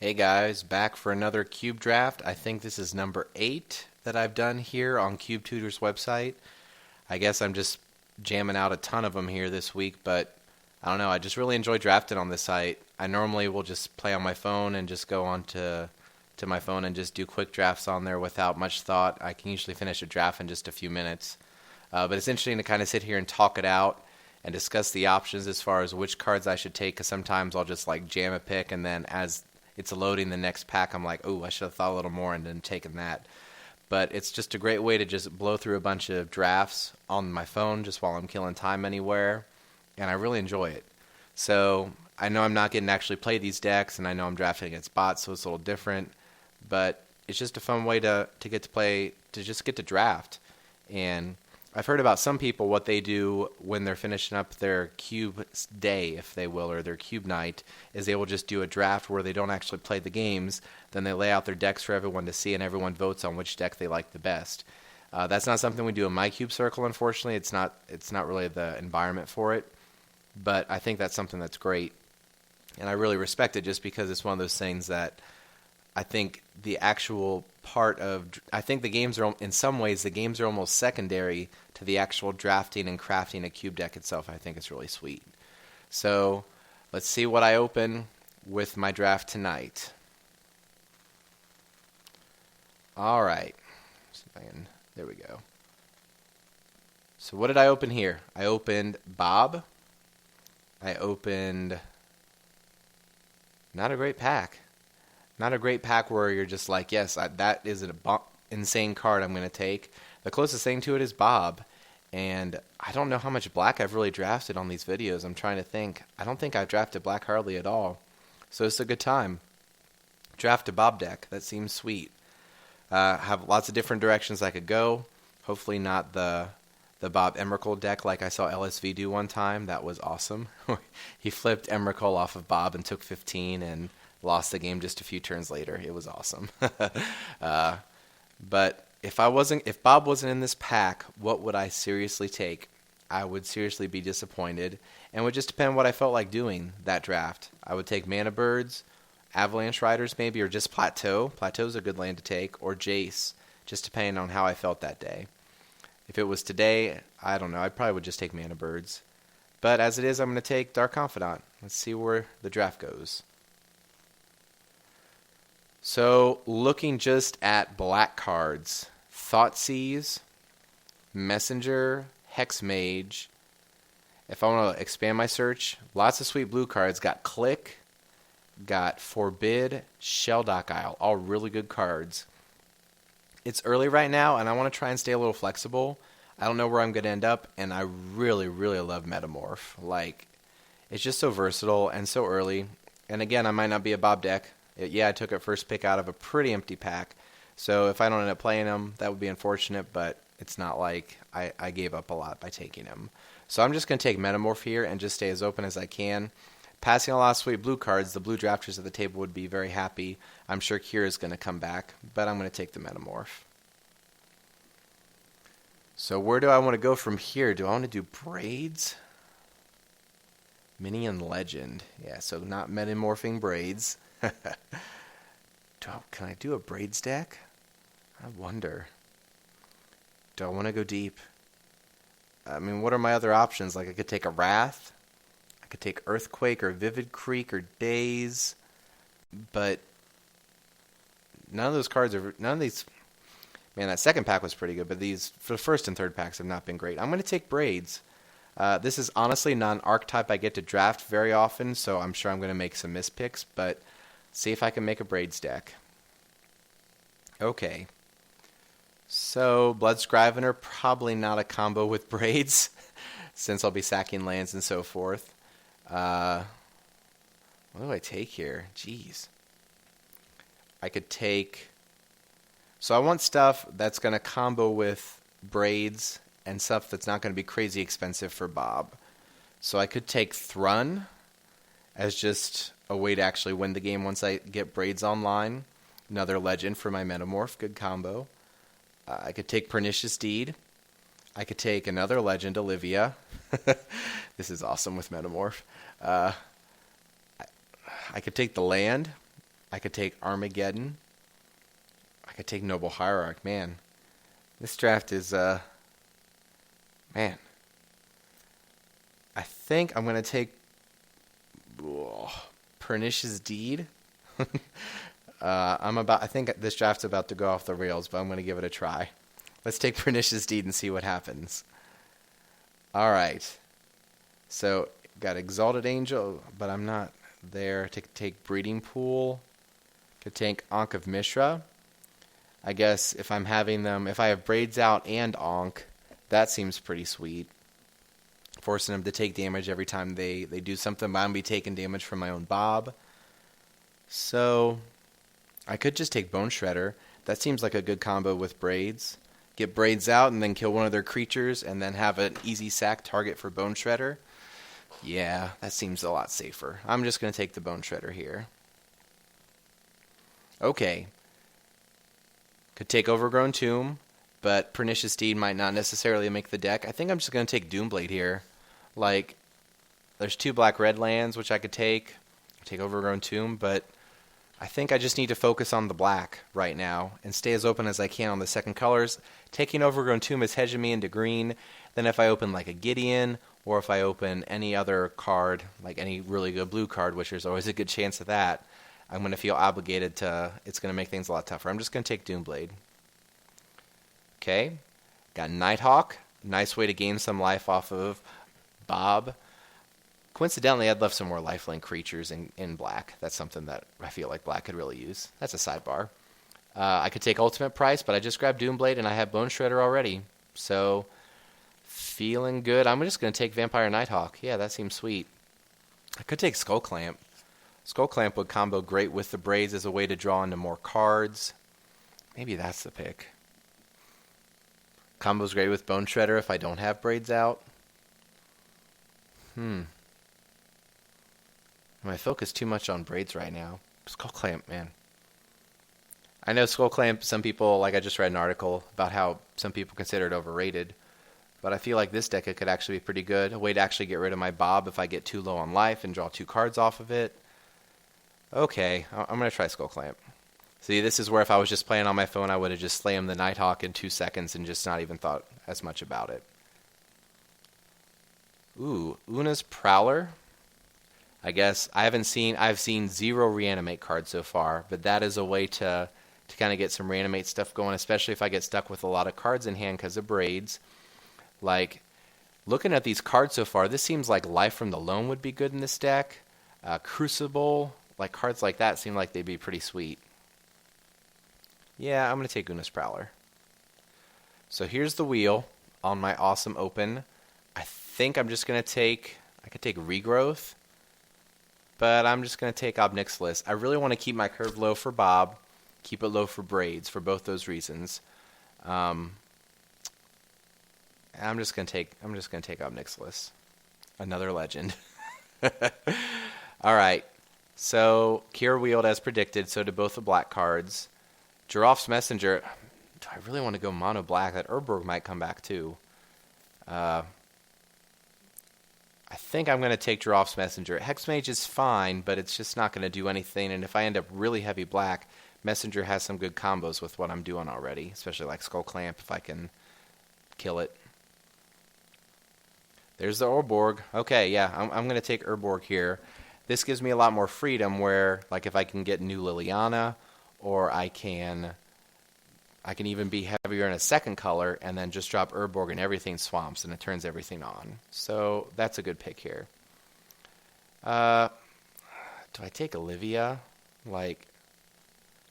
Hey guys, back for another CubeDraft. I think this is number 8 that I've done here on CubeTutor's website. I guess I'm just jamming out a ton of them here this week, but I don't know, I just really enjoy drafting on this site. I normally will just play on my phone and just go on to my phone and just do quick drafts on there without much thought. I can usually finish a draft in just a few minutes. But it's interesting to kind of sit here and talk it out and discuss the options as far as which cards I should take, because sometimes I'll just like jam a pick and then as it's loading the next pack, I'm like, oh, I should have thought a little more and then taken that. But it's just a great way to just blow through a bunch of drafts on my phone just while I'm killing time anywhere, and I really enjoy it. So I know I'm not getting to actually play these decks, and I know I'm drafting against bots, so it's a little different, but it's just a fun way to get to play, to just get to draft. And I've heard about some people, what they do when they're finishing up their cube day, if they will, or their cube night, is they will just do a draft where they don't actually play the games. Then they lay out their decks for everyone to see, and everyone votes on which deck they like the best. That's not something we do in my cube circle, unfortunately. It's not really the environment for it, but I think that's something that's great, and I really respect it just because it's one of those things that I think the actual part of, I think the games are, in some ways, the games are almost secondary to the actual drafting and crafting a cube deck itself. I think it's really sweet. So let's see what I open with my draft tonight. All right. There we go. So what did I open here? I opened Bob. I opened not a great pack. Not a great pack where you're just like, yes, that is an insane card I'm going to take. The closest thing to it is Bob, and I don't know how much black I've really drafted on these videos. I'm trying to think. I don't think I've drafted black hardly at all, so it's a good time. Draft a Bob deck. That seems sweet. Have lots of different directions I could go. Hopefully not the Bob Emrakul deck like I saw LSV do one time. That was awesome. He flipped Emrakul off of Bob and took 15 and lost the game just a few turns later. It was awesome. But if Bob wasn't in this pack, what would I seriously take? I would seriously be disappointed, and it would just depend on what I felt like doing that draft. I would take Mana Birds, Avalanche Riders maybe, or just Plateau. Plateau's a good land to take, or Jace, just depending on how I felt that day. If it was today, I don't know. I probably would just take Mana Birds. But as it is, I'm going to take Dark Confidant. Let's see where the draft goes. So, looking just at black cards, Thoughtseize, Messenger, Hexmage. If I want to expand my search, lots of sweet blue cards. Got Click, got Forbid, Shelldock Isle, all really good cards. It's early right now, and I want to try and stay a little flexible. I don't know where I'm going to end up, and I really, really love Metamorph. Like, it's just so versatile and so early. And again, I might not be a Bob deck. I took it first pick out of a pretty empty pack. So if I don't end up playing him, that would be unfortunate, but it's not like I gave up a lot by taking him. So I'm just going to take Metamorph here and just stay as open as I can. Passing a lot of sweet blue cards, the blue drafters at the table would be very happy. I'm sure Kira is going to come back, but I'm going to take the Metamorph. So where do I want to go from here? Do I want to do Braids? Mini and Legend. Yeah, so not Metamorphing Braids. Can I do a Braids deck? I wonder. Do I want to go deep? I mean, what are my other options? Like, I could take a Wrath. I could take Earthquake or Vivid Creek or Daze. But none of those cards are... None of these... Man, that second pack was pretty good, but these, for the first and third packs, have not been great. I'm going to take Braids. This is honestly not an archetype I get to draft very often, so I'm sure I'm going to make some mispicks, but see if I can make a Braids deck. Okay. So, Bloodscrivener, probably not a combo with Braids, since I'll be sacking lands and so forth. What do I take here? Jeez. I could take... So I want stuff that's going to combo with Braids and stuff that's not going to be crazy expensive for Bob. So I could take Thrun as just a way to actually win the game once I get Braids online. Another Legend for my Metamorph, good combo. I could take Pernicious Deed. I could take another Legend, Olivia. This is awesome with Metamorph. I could take the land. I could take Armageddon. I could take Noble Hierarch. Man, this draft is, man. I think I'm going to take Pernicious Deed. I think this draft's about to go off the rails, but I'm going to give it a try. Let's take Pernicious Deed and see what happens. All right. So, got Exalted Angel, but I'm not there. Take Breeding Pool. Could take Ankh of Mishra. I guess if I'm having them, if I have Braids out and Ankh, that seems pretty sweet. Forcing them to take damage every time they do something, but I'm going to be taking damage from my own Bob. So, I could just take Bone Shredder. That seems like a good combo with Braids. Get Braids out and then kill one of their creatures and then have an easy sack target for Bone Shredder. Yeah, that seems a lot safer. I'm just going to take the Bone Shredder here. Okay. Could take Overgrown Tomb, but Pernicious Deed might not necessarily make the deck. I think I'm just going to take Doomblade here. Like, there's 2 black-red lands, which I could take. Take Overgrown Tomb, but I think I just need to focus on the black right now and stay as open as I can on the second colors. Taking Overgrown Tomb is hedging me into green. Then if I open like a Gideon, or if I open any other card, like any really good blue card, which there's always a good chance of that, I'm going to feel obligated to, it's going to make things a lot tougher. I'm just going to take Doomblade. Okay, got Nighthawk. Nice way to gain some life off of Bob. Coincidentally, I'd love some more lifelink creatures in black. That's something that I feel like black could really use. That's a sidebar. I could take Ultimate Price, but I just grabbed Doomblade and I have Bone Shredder already. So, feeling good. I'm just going to take Vampire Nighthawk. Yeah, that seems sweet. I could take Skull Clamp. Skull Clamp would combo great with the Braids as a way to draw into more cards. Maybe that's the pick. Combo's great with Bone Shredder if I don't have Braids out. Am I focused too much on Braids right now? Skull Clamp, man. I know Skull Clamp, some people, like I just read an article about how some people consider it overrated. But I feel like this deck it could actually be pretty good. A way to actually get rid of my Bob if I get too low on life and draw 2 cards off of it. Okay, I'm going to try Skull Clamp. See, this is where if I was just playing on my phone, I would have just slammed the Nighthawk in 2 seconds and just not even thought as much about it. Ooh, Una's Prowler. I guess I've seen 0 reanimate cards so far, but that is a way to kind of get some reanimate stuff going, especially if I get stuck with a lot of cards in hand because of Braids. Like, looking at these cards so far, this seems like Life from the Loam would be good in this deck. Crucible, like cards like that seem like they'd be pretty sweet. Yeah, I'm going to take Una's Prowler. So here's the wheel on my awesome open. I think I'm just going to take, I could take Regrowth, but I'm just going to take Obnixilis. I really want to keep my curve low for Bob, keep it low for Braids for both those reasons. I'm just going to take Obnixilis. Another legend. All right. So, Kira wheeled as predicted, so did both the black cards. Giraffe's Messenger. Do I really want to go mono black? That Urborg might come back too. I think I'm going to take Giraffe's Messenger. Hexmage is fine, but it's just not going to do anything. And if I end up really heavy black, Messenger has some good combos with what I'm doing already, especially like Skull Clamp if I can kill it. There's the Urborg. Okay, yeah, I'm going to take Urborg here. This gives me a lot more freedom where, like, if I can get new Liliana, or I can even be heavier in a second color and then just drop Urborg and everything swamps and it turns everything on. So that's a good pick here. Do I take Olivia? Like,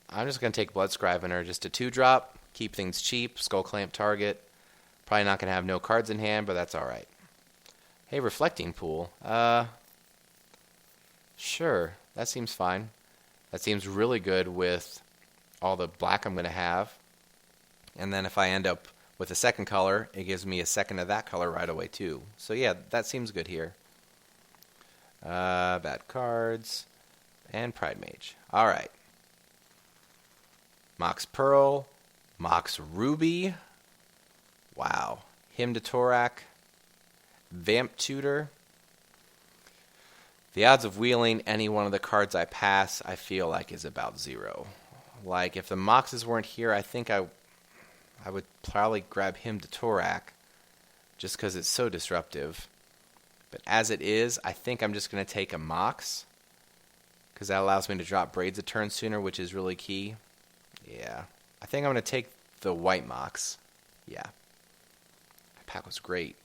I'm just going to take Blood Scrivener, just a 2-drop, keep things cheap, Skull Clamp target. Probably not going to have no cards in hand, but that's all right. Hey, Reflecting Pool. Sure, that seems fine. That seems really good with all the black I'm going to have. And then if I end up with a second color, it gives me a second of that color right away too. So yeah, that seems good here. Bad cards. And Pride Mage. All right. Mox Pearl. Mox Ruby. Wow. Hymn to Torak. Vamp Tutor. The odds of wheeling any one of the cards I pass, I feel like, is about 0. Like, if the Moxes weren't here, I think I would probably grab him to Torak, just because it's so disruptive. But as it is, I think I'm just going to take a Mox, because that allows me to drop Braids a turn sooner, which is really key. Yeah, I think I'm going to take the white Mox. Yeah, that pack was great.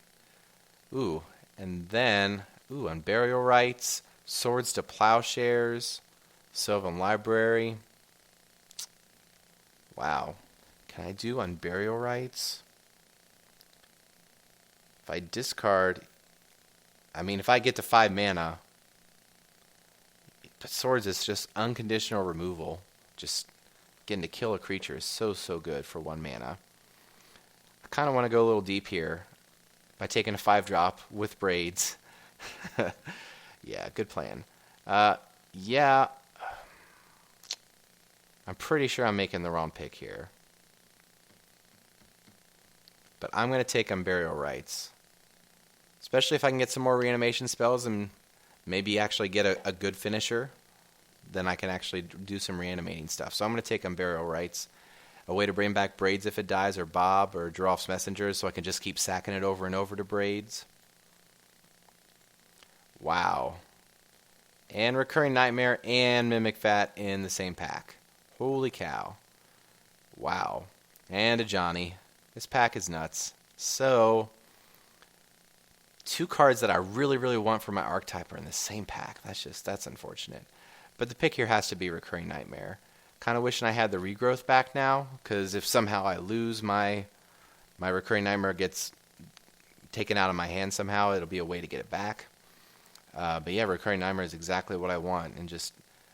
Ooh, and then, on Burial Rites, Swords to Plowshares, Sylvan Library. Wow. Can I do on Burial Rites? If I discard, I mean, if I get to 5 mana, but Swords is just unconditional removal. Just getting to kill a creature is so good for 1 mana. I kind of want to go a little deep here by taking a 5-drop with Braids. Yeah, good plan. Yeah, I'm pretty sure I'm making the wrong pick here. But I'm going to take on Burial Rites. Especially if I can get some more reanimation spells and maybe actually get a good finisher. Then I can actually do some reanimating stuff. So I'm going to take on Burial Rites. A way to bring back Braids if it dies, or Bob, or Droff's Messengers, so I can just keep sacking it over and over to Braids. Wow. And Recurring Nightmare and Mimic Vat in the same pack. Holy cow. Wow. And a Johnny. This pack is nuts. So, 2 cards that I really want for my archetype are in the same pack. That's unfortunate. But the pick here has to be Recurring Nightmare. Kind of wishing I had the Regrowth back now, because if somehow I lose my Recurring Nightmare gets taken out of my hand somehow, it'll be a way to get it back. But yeah, Recurring Nightmare is exactly what I want, and just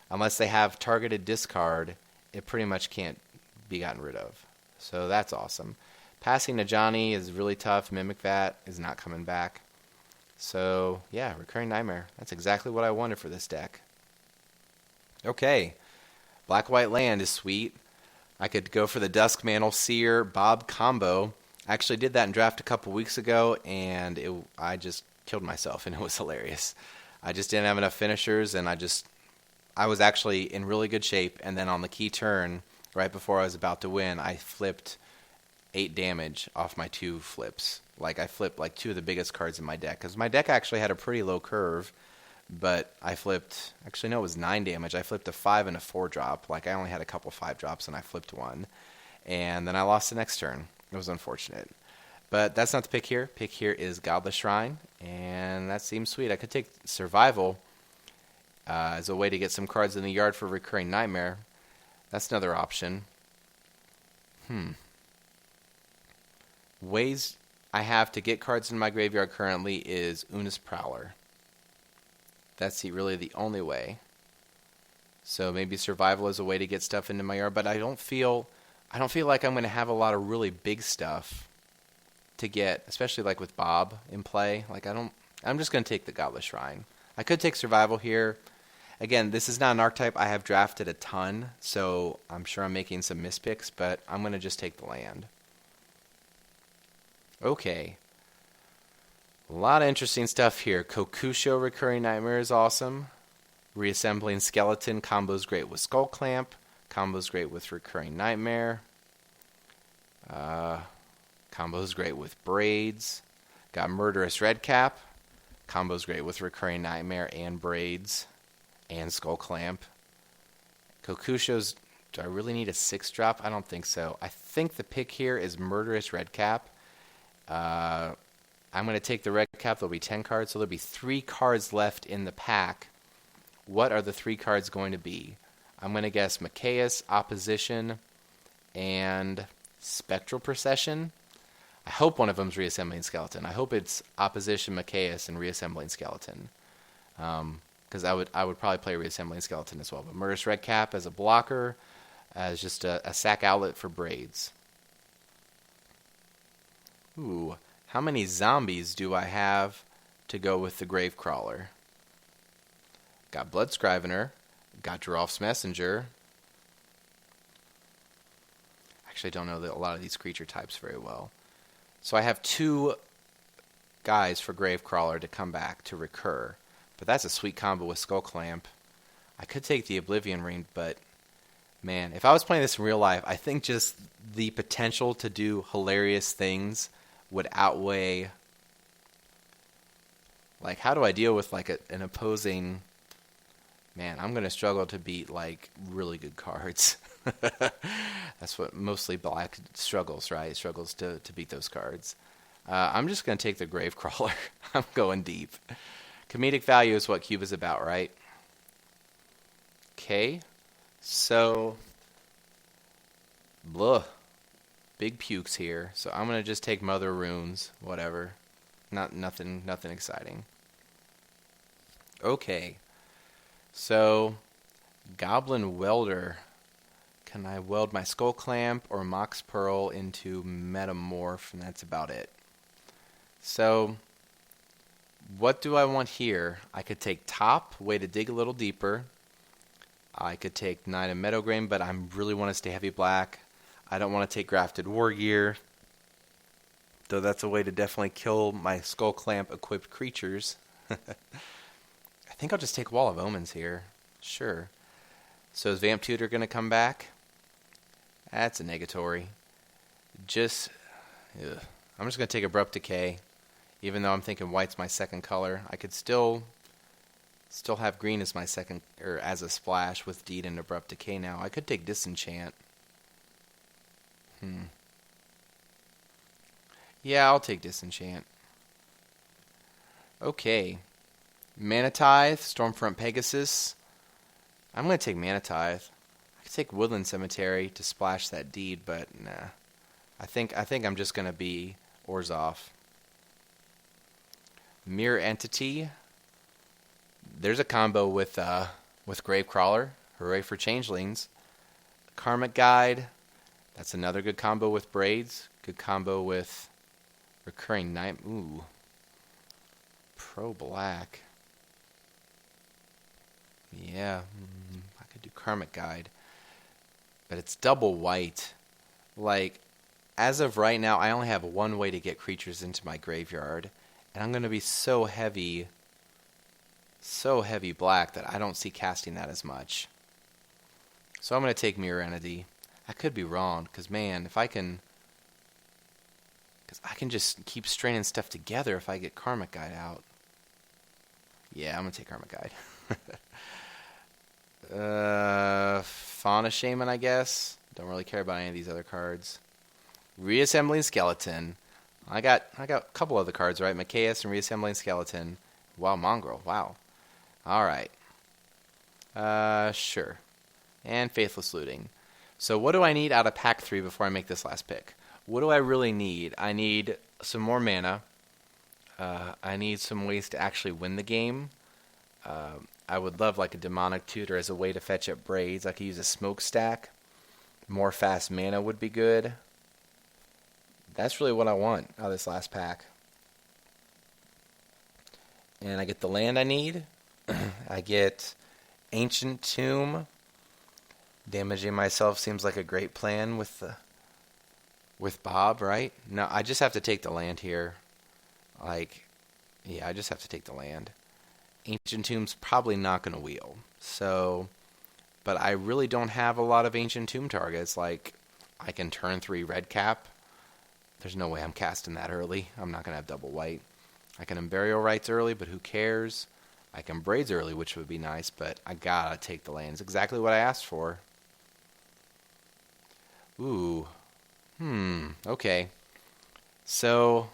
unless they have targeted discard, it pretty much can't be gotten rid of. So that's awesome. Passing to Johnny is really tough. Mimic Vat is not coming back. So yeah, Recurring Nightmare. That's exactly what I wanted for this deck. Okay, Black-White Land is sweet. I could go for the Duskmantle Seer Bob combo. I actually did that in draft a couple weeks ago, and I just killed myself, and it was hilarious. I just didn't have enough finishers, and I was actually in really good shape, and then on the key turn, right before I was about to win, I flipped 8 damage off my 2 flips. Like, I flipped like 2 of the biggest cards in my deck, because my deck actually had a pretty low curve, but I flipped, actually no, it was 9 damage. I flipped a 5 and a 4 drop. Like, I only had a couple 5 drops, and I flipped 1. And then I lost the next turn. It was unfortunate. But that's not the pick here. Pick here is Godless Shrine, and that seems sweet. I could take Survival as a way to get some cards in the yard for Recurring Nightmare. That's another option. Ways I have to get cards in my graveyard currently is Una's Prowler. That's really the only way. So maybe Survival is a way to get stuff into my yard, but I don't feel like I'm going to have a lot of really big stuff to get, especially like with Bob in play. Like, I'm just going to take the Godless Shrine. I could take Survival here. Again, this is not an archetype I have drafted a ton, so I'm sure I'm making some mispicks, but I'm going to just take the land. Okay. A lot of interesting stuff here. Kokusho Recurring Nightmare is awesome. Reassembling Skeleton combos great with Skull Clamp. Combos great with Recurring Nightmare. Combos great with Braids. Got Murderous Redcap. Combos great with Recurring Nightmare and Braids and Skull Clamp. Kokusho's, do I really need a 6-drop? I don't think so. I think the pick here is Murderous Redcap. I'm going to take the red cap. There'll be 10 cards, so there'll be 3 cards left in the pack. What are the 3 cards going to be? I'm going to guess Machias, Opposition, and Spectral Procession. I hope one of them's Reassembling Skeleton. I hope it's Opposition, Machias, and Reassembling Skeleton. Because I would probably play Reassembling Skeleton as well. But Murderous Redcap as a blocker, as just a sack outlet for Braids. Ooh, how many zombies do I have to go with the Gravecrawler? Got Blood Scrivener, got Droff's Messenger. Actually, I don't know a lot of these creature types very well. So I have 2 guys for Gravecrawler to come back to recur. But that's a sweet combo with Skull Clamp. I could take the Oblivion Ring, but man, if I was playing this in real life, I think just the potential to do hilarious things would outweigh. Like, how do I deal with like an opposing? Man, I'm gonna struggle to beat like really good cards. That's what mostly black struggles, right? Struggles to beat those cards. I'm just gonna take the Gravecrawler. I'm going deep. Comedic value is what Cube is about, right? Okay, so blah, big pukes here. So I'm gonna just take Mother Runes, whatever. Nothing exciting. Okay, so Goblin Welder. Can I weld my Skull Clamp or Mox Pearl into Metamorph, and that's about it. So what do I want here? I could take top, way to dig a little deeper. I could take Knight of Meadowgrain, but I really want to stay heavy black. I don't want to take Grafted War Gear, though that's a way to definitely kill my Skull Clamp equipped creatures. I think I'll just take Wall of Omens here. Sure. So is Vamp Tutor going to come back? That's a negatory. I'm just going to take Abrupt Decay. Even though I'm thinking white's my second color, I could still have green as my second, or as a splash with Deed and Abrupt Decay now. I could take Disenchant. Yeah, I'll take Disenchant. Okay. Mana Tithe, Stormfront Pegasus. I'm going to take Mana Tithe. I could take Woodland Cemetery to splash that Deed, but nah. I think I'm just going to be Orzhov. Mirror Entity. There's a combo with Gravecrawler. Hooray for Changelings. Karmic Guide. That's another good combo with Braids. Good combo with Recurring Night. Ooh. Pro Black. Yeah. I could do Karmic Guide. But it's double white. Like, as of right now, I only have one way to get creatures into my graveyard. And I'm going to be so heavy black that I don't see casting that as much. So I'm going to take Mirror Entity. I could be wrong, because man, I can just keep straining stuff together if I get Karmic Guide out. Yeah, I'm going to take Karmic Guide. Fauna Shaman, I guess. Don't really care about any of these other cards. Reassembling Skeleton. I got a couple other cards, right? Machias and Reassembling Skeleton. Wow, Mongrel. Wow. All right. Sure. And Faithless Looting. So what do I need out of pack 3 before I make this last pick? What do I really need? I need some more mana. I need some ways to actually win the game. I would love like a Demonic Tutor as a way to fetch up Braids. I could use a Smokestack. More fast mana would be good. That's really what I want out of this last pack. And I get the land I need. I get Ancient Tomb. Damaging myself seems like a great plan with Bob, right? No, I just have to take the land here. Yeah, I just have to take the land. Ancient Tomb's probably not going to wheel. So, but I really don't have a lot of Ancient Tomb targets. Like, I can turn 3 red cap. There's no way I'm casting that early. I'm not going to have double white. I can Burial Rites early, but who cares? I can Braids early, which would be nice, but I gotta take the land. It's exactly what I asked for. Ooh. Okay. So,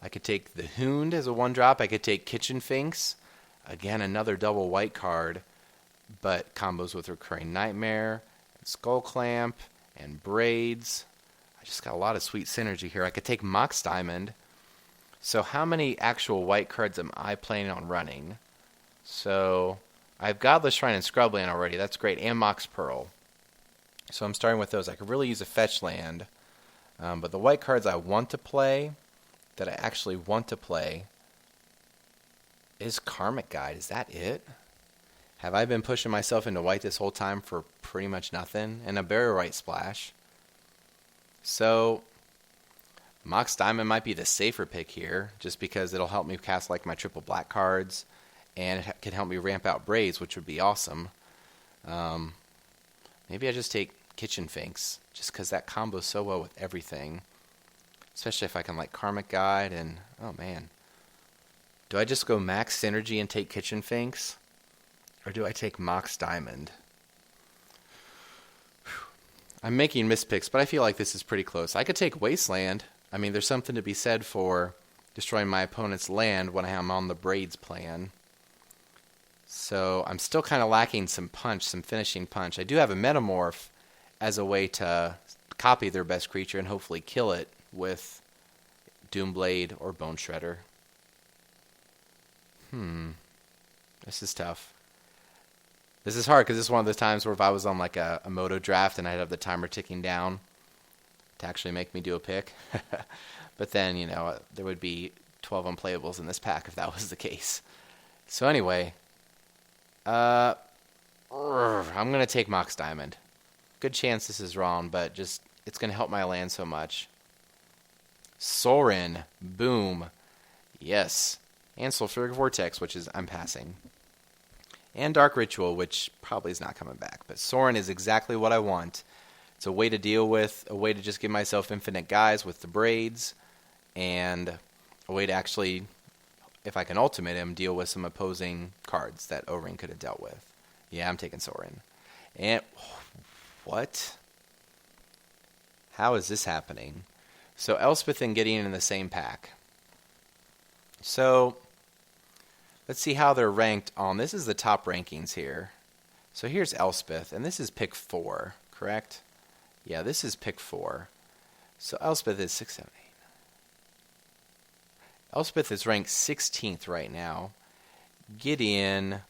I could take the Hound as a 1-drop. I could take Kitchen Finks. Again, another double white card, but combos with Recurring Nightmare, and Skull Clamp, and Braids. I just got a lot of sweet synergy here. I could take Mox Diamond. So how many actual white cards am I planning on running? So I've Godless Shrine and Scrubland already. That's great. And Mox Pearl. So I'm starting with those. I could really use a fetch land. But the white cards I want to play, that I actually want to play, is Karmic Guide. Is that it? Have I been pushing myself into white this whole time for pretty much nothing? And a Burial Rite splash. So Mox Diamond might be the safer pick here, just because it'll help me cast like my triple black cards. and it can help me ramp out braids, which would be awesome. Maybe I just take Kitchen Finks, just because that combos so well with everything. Especially if I can like Karmic Guide and, oh man. Do I just go max synergy and take Kitchen Finks? Or do I take Mox Diamond? I'm making mispicks, but I feel like this is pretty close. I could take Wasteland. I mean, there's something to be said for destroying my opponent's land when I'm on the Braids plan. So I'm still kind of lacking some punch, some finishing punch. I do have a Metamorph as a way to copy their best creature and hopefully kill it with Doomblade or Bone Shredder. This is tough. This is hard because this is one of the times where if I was on like a Moto draft and I'd have the timer ticking down to actually make me do a pick. But then, you know, there would be 12 unplayables in this pack if that was the case. So anyway, I'm going to take Mox Diamond. Good chance this is wrong, but just it's going to help my land so much. Sorin, boom, yes. And Sulfuric Vortex, which is I'm passing. And Dark Ritual, which probably is not coming back. But Sorin is exactly what I want. It's a way to deal with, a way to just give myself infinite guys with the braids, and a way to actually, if I can ultimate him, deal with some opposing cards that O-Ring could have dealt with. Yeah, I'm taking Sorin. And, what? How is this happening? So Elspeth and Gideon in the same pack. So, let's see how they're ranked on, this is the top rankings here. So here's Elspeth, and this is pick 4, correct? Yeah, this is pick 4. So Elspeth is 6, 7, 8. Elspeth is ranked 16th right now. Gideon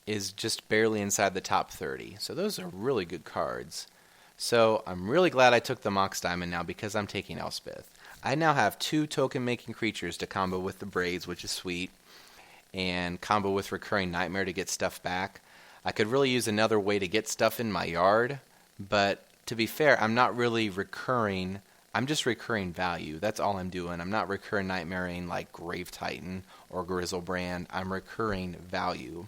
is just barely inside the top 30. So those are really good cards. So I'm really glad I took the Mox Diamond now because I'm taking Elspeth. I now have 2 token-making creatures to combo with the Braids, which is sweet, and combo with Recurring Nightmare to get stuff back. I could really use another way to get stuff in my yard, but to be fair, I'm not really recurring. I'm just recurring value. That's all I'm doing. I'm not recurring Nightmaring like Grave Titan or Grizzlebrand. I'm recurring value.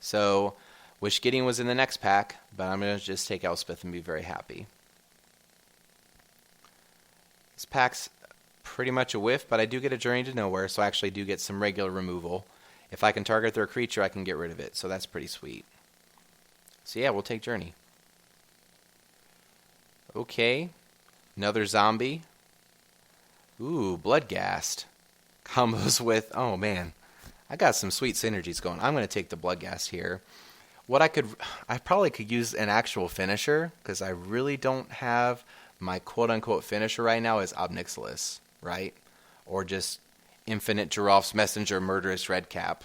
So, wish Gideon was in the next pack, but I'm going to just take Elspeth and be very happy. This pack's pretty much a whiff, but I do get a Journey to Nowhere, so I actually do get some regular removal. If I can target their creature, I can get rid of it, so that's pretty sweet. So yeah, we'll take Journey. Okay, another zombie. Ooh, Bloodghast. Combos with, oh man, I got some sweet synergies going. I'm going to take the Bloodghast here. I probably could use an actual finisher, because I really don't have my quote-unquote finisher right now is Obnixilis, right? Or just Infinite Giraffe's Messenger Murderous Redcap.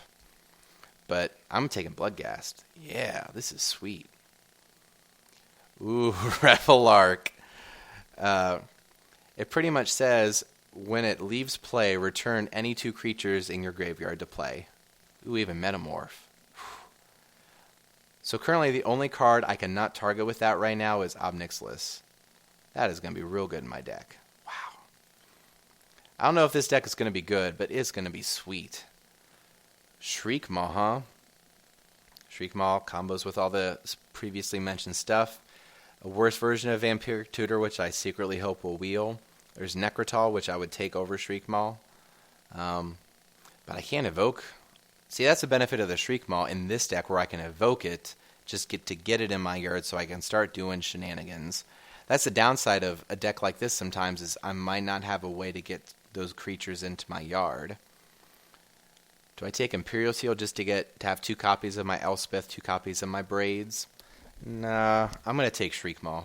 But I'm taking Bloodghast. Yeah, this is sweet. Ooh, Revelark. It pretty much says, when it leaves play, return any 2 creatures in your graveyard to play. Ooh, even Metamorph. So currently the only card I cannot target with that right now is Obnixilis. That is going to be real good in my deck. Wow. I don't know if this deck is going to be good, but it's going to be sweet. Shriekmaw, huh? Shriekmaw combos with all the previously mentioned stuff. A worse version of Vampiric Tutor, which I secretly hope will wheel. There's Necrotal, which I would take over Shriekmaw. But I can't evoke. See, that's the benefit of the Shriekmaw in this deck, where I can evoke it, just get it in my yard so I can start doing shenanigans. That's the downside of a deck like this sometimes, is I might not have a way to get those creatures into my yard. Do I take Imperial Seal just to have 2 copies of my Elspeth, 2 copies of my Braids? Nah, I'm going to take Shriekmaw.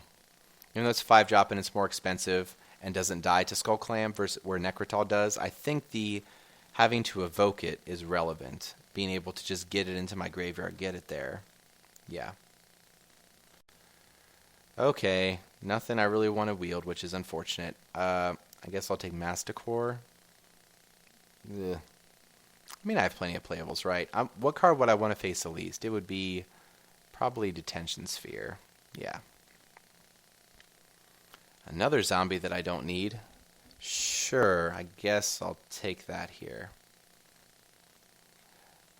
Even though it's 5-drop and it's more expensive and doesn't die to Skullclamp versus where Necrotal does, I think the having to evoke it is relevant. Being able to just get it into my graveyard, get it there. Yeah. Okay, nothing I really want to wield, which is unfortunate. I guess I'll take Masticore. Ugh. I mean, I have plenty of playables, right? What card would I want to face the least? It would be probably Detention Sphere. Yeah. Another zombie that I don't need. Sure, I guess I'll take that here.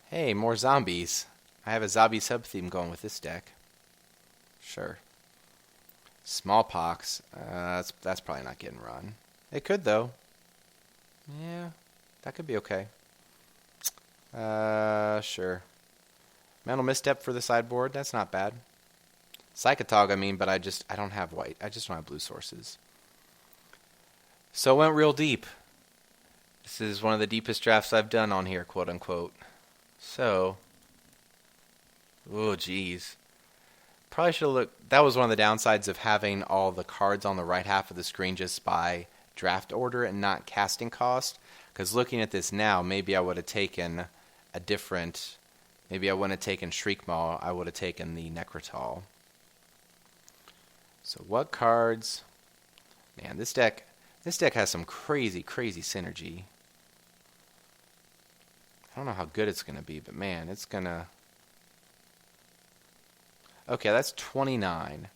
Hey, more zombies. I have a zombie sub-theme going with this deck. Sure. Smallpox. That's probably not getting run. It could, though. Yeah, that could be okay. Sure. Mental Misstep for the sideboard. That's not bad. Psychotog, I mean, but I don't have white. I just don't have blue sources. So it went real deep. This is one of the deepest drafts I've done on here, quote unquote. So, oh geez. Probably should have looked. That was one of the downsides of having all the cards on the right half of the screen just by draft order and not casting cost. Because looking at this now, maybe I would have taken a different. Maybe I wouldn't have taken Shriekmaw. I would have taken the Necrotal. So what cards? Man, this deck has some crazy synergy. I don't know how good it's going to be, but man, it's going to... Okay, that's 29.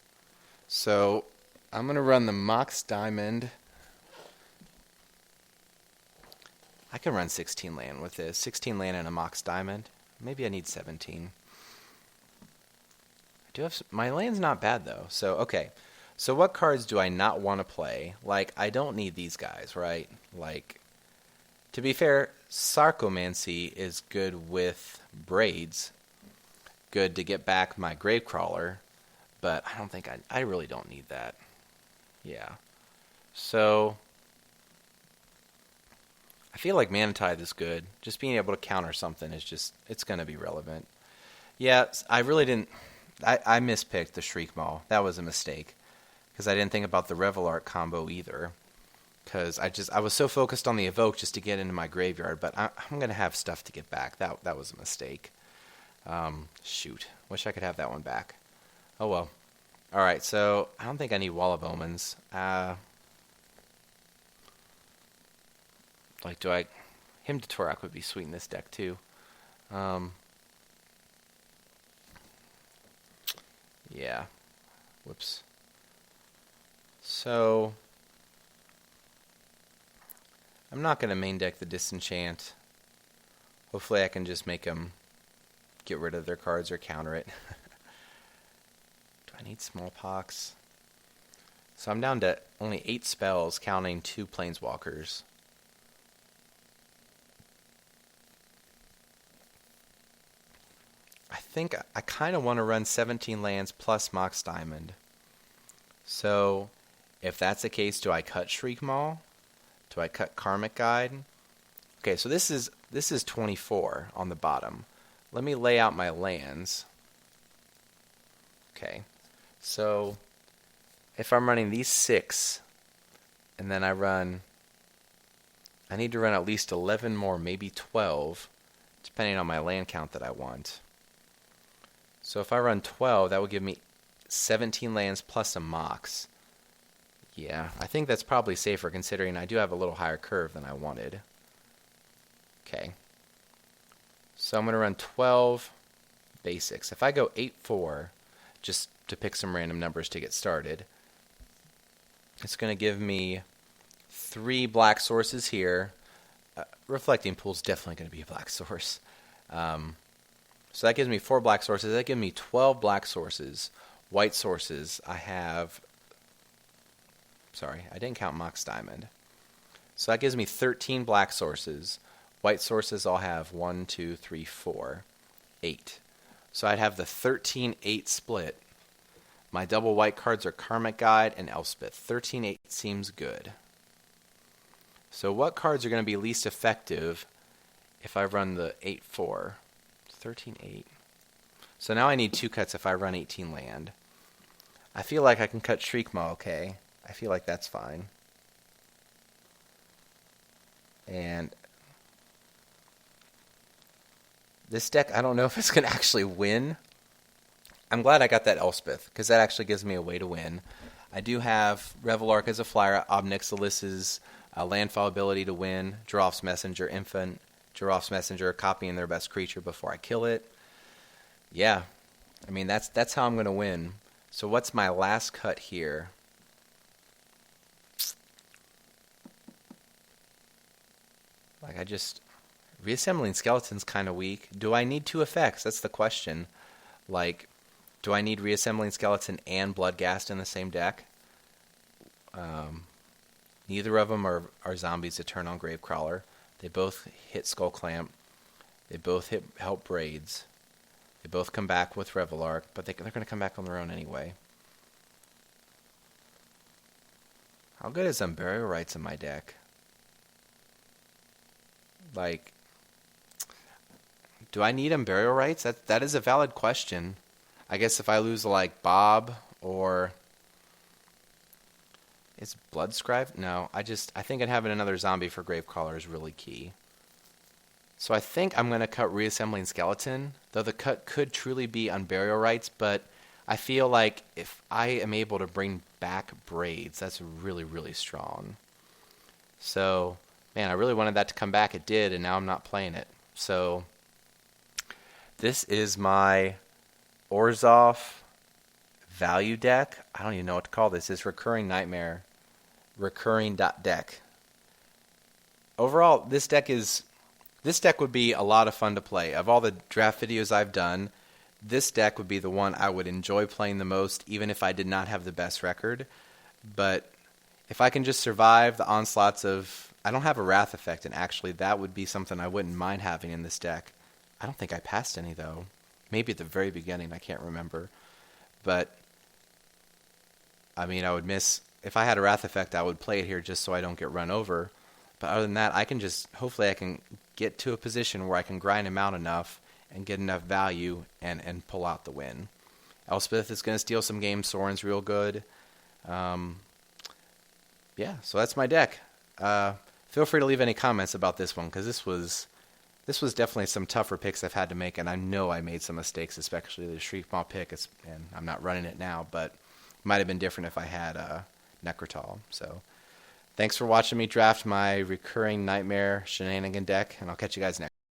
So I'm going to run the Mox Diamond. I can run 16 land with this. 16 land and a Mox Diamond. Maybe I need 17. I do have my land's not bad though. So okay. So what cards do I not want to play? Like I don't need these guys, right? Like to be fair, Sarcomancy is good with Braids. Good to get back my Gravecrawler, but I don't think I really don't need that. Yeah. So I feel like Mana Tithe is good. Just being able to counter something is just, it's going to be relevant. Yeah, I really didn't, I mispicked the Shriekmaw. That was a mistake. Because I didn't think about the Revelark combo either. Because I was so focused on the Evoke just to get into my graveyard, but I'm going to have stuff to get back. That was a mistake. Shoot. Wish I could have that one back. Oh well. Alright, so I don't think I need Wall of Omens. Like, Hymn to Torak would be sweet in this deck, too. Yeah. Whoops. So, I'm not going to main deck the Disenchant. Hopefully I can just make them get rid of their cards or counter it. Do I need Smallpox? So I'm down to only 8 spells, counting 2 Planeswalkers. I think I kind of want to run 17 lands plus Mox Diamond. So, if that's the case, do I cut Shriekmaw? Do I cut Karmic Guide? Okay, so this is 24 on the bottom. Let me lay out my lands. Okay, so if I'm running these 6, and then I need to run at least 11 more, maybe 12, depending on my land count that I want. So if I run 12, that would give me 17 lands plus a Mox. Yeah, I think that's probably safer considering I do have a little higher curve than I wanted. Okay. So I'm going to run 12 basics. If I go 8-4, just to pick some random numbers to get started, it's going to give me 3 black sources here. Reflecting Pool's definitely going to be a black source. So that gives me 4 black sources. That gives me 12 black sources. White sources, I have... Sorry, I didn't count Mox Diamond. So that gives me 13 black sources. White sources, I'll have 1, 2, 3, 4, 8. So I'd have the 13-8 split. My double white cards are Karmic Guide and Elspeth. 13-8 seems good. So what cards are going to be least effective if I run the 8-4? 13-8. So now I need 2 cuts if I run 18 land. I feel like I can cut Shriekmaw, okay? I feel like that's fine. And this deck, I don't know if it's going to actually win. I'm glad I got that Elspeth, because that actually gives me a way to win. I do have Revelark as a flyer, Obnixilus's landfall ability to win, Giroff's Messenger, Infant, Giroff's Messenger, copying their best creature before I kill it. Yeah, I mean, that's how I'm going to win. So what's my last cut here? Like, Reassembling Skeleton's kind of weak. Do I need two effects? That's the question. Like, do I need Reassembling Skeleton and Bloodghast in the same deck? Neither of them are zombies that turn on Gravecrawler. They both hit Skull Clamp. They both help Braids. They both come back with Revelark, but they're going to come back on their own anyway. How good is Burial Rites in my deck? Like, do I need Burial Rites? That is a valid question. I guess if I lose like Bob or is Bloodscribe? No, I think having another zombie for Gravecrawler is really key. So I think I'm going to cut Reassembling Skeleton, though the cut could truly be Burial Rites, but I feel like if I am able to bring back Braids, that's really, really strong. So, man, I really wanted that to come back. It did, and now I'm not playing it. So, this is my Orzhov value deck. I don't even know what to call this. It's Recurring Nightmare. Recurring deck. Overall, this deck would be a lot of fun to play. Of all the draft videos I've done, this deck would be the one I would enjoy playing the most, even if I did not have the best record. But if I can just survive the onslaughts of... I don't have a Wrath effect, and actually that would be something I wouldn't mind having in this deck. I don't think I passed any, though. Maybe at the very beginning, I can't remember. But, I mean, I would miss... If I had a Wrath effect, I would play it here just so I don't get run over. But other than that, hopefully I can get to a position where I can grind him out enough and get enough value and pull out the win. Elspeth is going to steal some games. Soren's real good. Yeah, so that's my deck. Feel free to leave any comments about this one, because this was definitely some tougher picks I've had to make, and I know I made some mistakes, especially the Shriekmaw pick, and I'm not running it now, but it might have been different if I had Necrotal. So thanks for watching me draft my Recurring Nightmare Shenanigan deck, and I'll catch you guys next.